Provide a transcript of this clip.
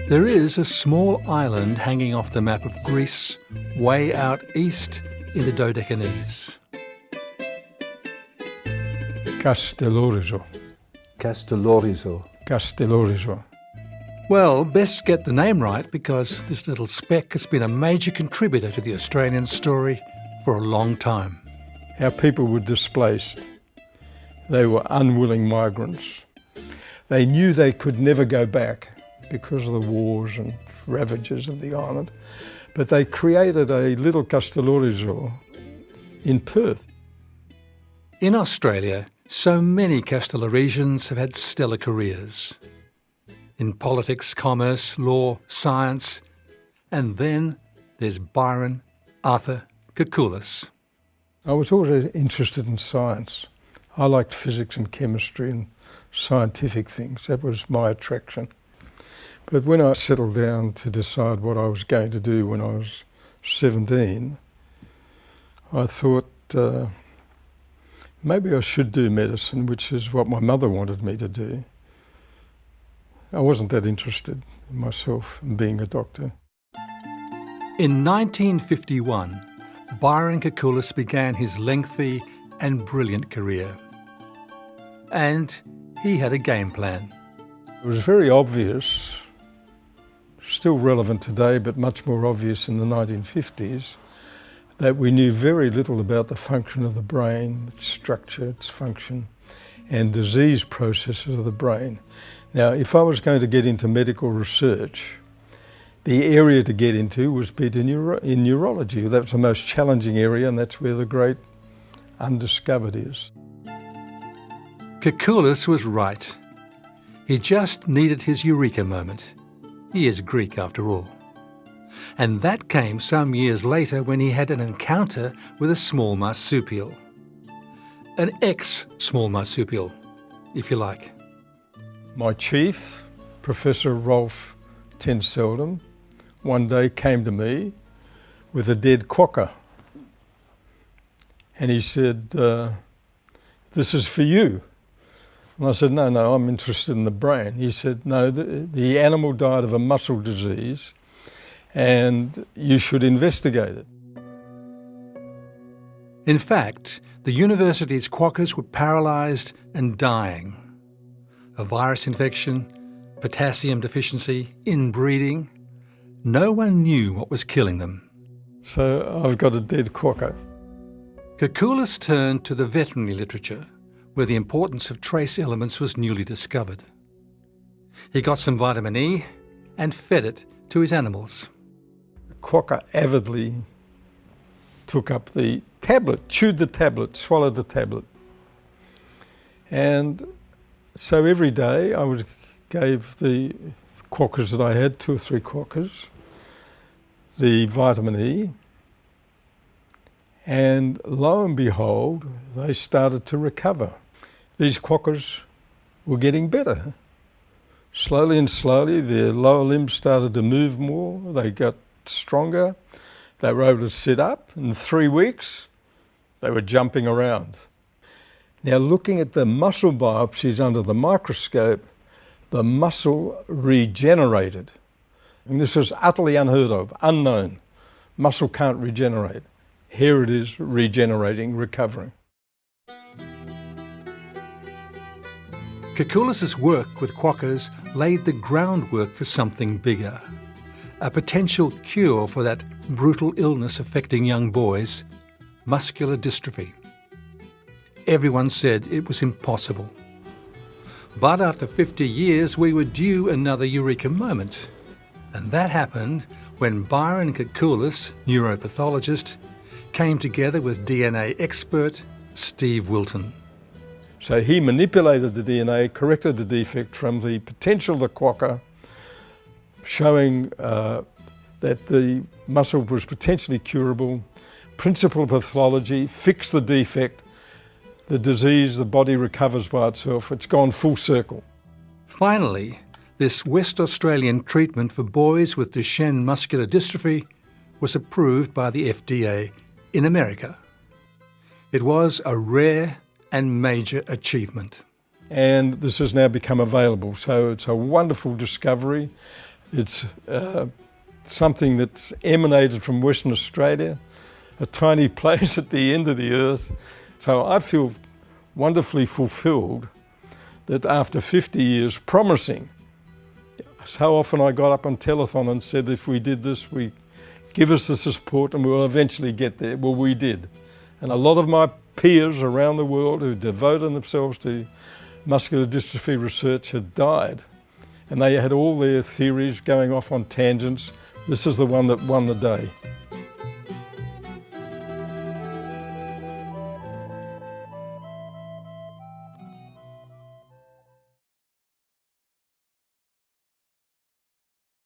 There is a small island hanging off the map of Greece, way out east in the Dodecanese. Castellorizo. Castellorizo. Castellorizo. Well, best get the name right because this little speck has been a major contributor to the Australian story for a long time. Our people were displaced. They were unwilling migrants. They knew they could never go back because of the wars and ravages of the island, but they created a little Castellorizo in Perth. In Australia, so many Castelloresians have had stellar careers. In politics, commerce, law, science, and then there's Byron Arthur Koukoulas. I was always interested in science. I liked physics and chemistry and scientific things. That was my attraction. But when I settled down to decide what I was going to do when I was 17, I thought maybe I should do medicine, which is what my mother wanted me to do. I wasn't that interested in myself in being a doctor. In 1951, Byron Koukoulas began his lengthy and brilliant career. And he had a game plan. It was very obvious, still relevant today, but much more obvious in the 1950s, that we knew very little about the function of the brain, its structure, its function, and disease processes of the brain. Now, if I was going to get into medical research, the area to get into was in neurology. That's the most challenging area, and that's where the great undiscovered is. Koukoulas was right. He just needed his eureka moment. He is Greek after all. And that came some years later when he had an encounter with a small marsupial. An ex-small marsupial, if you like. My chief, Professor Rolf Ten Seldom, one day came to me with a dead quokka. And he said, "This is for you." And I said, no, I'm interested in the brain. He said, no, the animal died of a muscle disease and you should investigate it. In fact, the university's quokkas were paralysed and dying. A virus infection, potassium deficiency, inbreeding. No one knew what was killing them. So I've got a dead quokka. Koukoulas turned to the veterinary literature, where the importance of trace elements was newly discovered. He got some vitamin E and fed it to his animals. The quokka avidly took up the tablet, chewed the tablet, swallowed the tablet. And so every day I gave the quokkas that I had, 2 or 3 quokkas, the vitamin E, and lo and behold, they started to recover. These quokkas were getting better. Slowly and slowly, their lower limbs started to move more, they got stronger, they were able to sit up. In 3 weeks, they were jumping around. Now, looking at the muscle biopsies under the microscope, the muscle regenerated. And this was utterly unheard of, unknown. Muscle can't regenerate. Here it is, regenerating, recovering. Koukoulas' work with quokkas laid the groundwork for something bigger. A potential cure for that brutal illness affecting young boys, muscular dystrophy. Everyone said it was impossible. But after 50 years, we were due another eureka moment. And that happened when Byron Koukoulas, neuropathologist, came together with DNA expert Steve Wilton. So he manipulated the DNA, corrected the defect from the potential of the quokka, showing that the muscle was potentially curable, principle of pathology, fixed the defect, the disease, the body recovers by itself. It's gone full circle. Finally, this West Australian treatment for boys with Duchenne muscular dystrophy was approved by the FDA in America. It was a rare and major achievement. And this has now become available. So it's a wonderful discovery, It's something that's emanated from Western Australia, a tiny place at the end of the earth. So I feel wonderfully fulfilled that after 50 years promising, so often I got up on telethon and said, if we did this, give us the support and we'll eventually get there. Well, we did. And a lot of my peers around the world who devoted themselves to muscular dystrophy research had died. And they had all their theories going off on tangents. This is the one that won the day.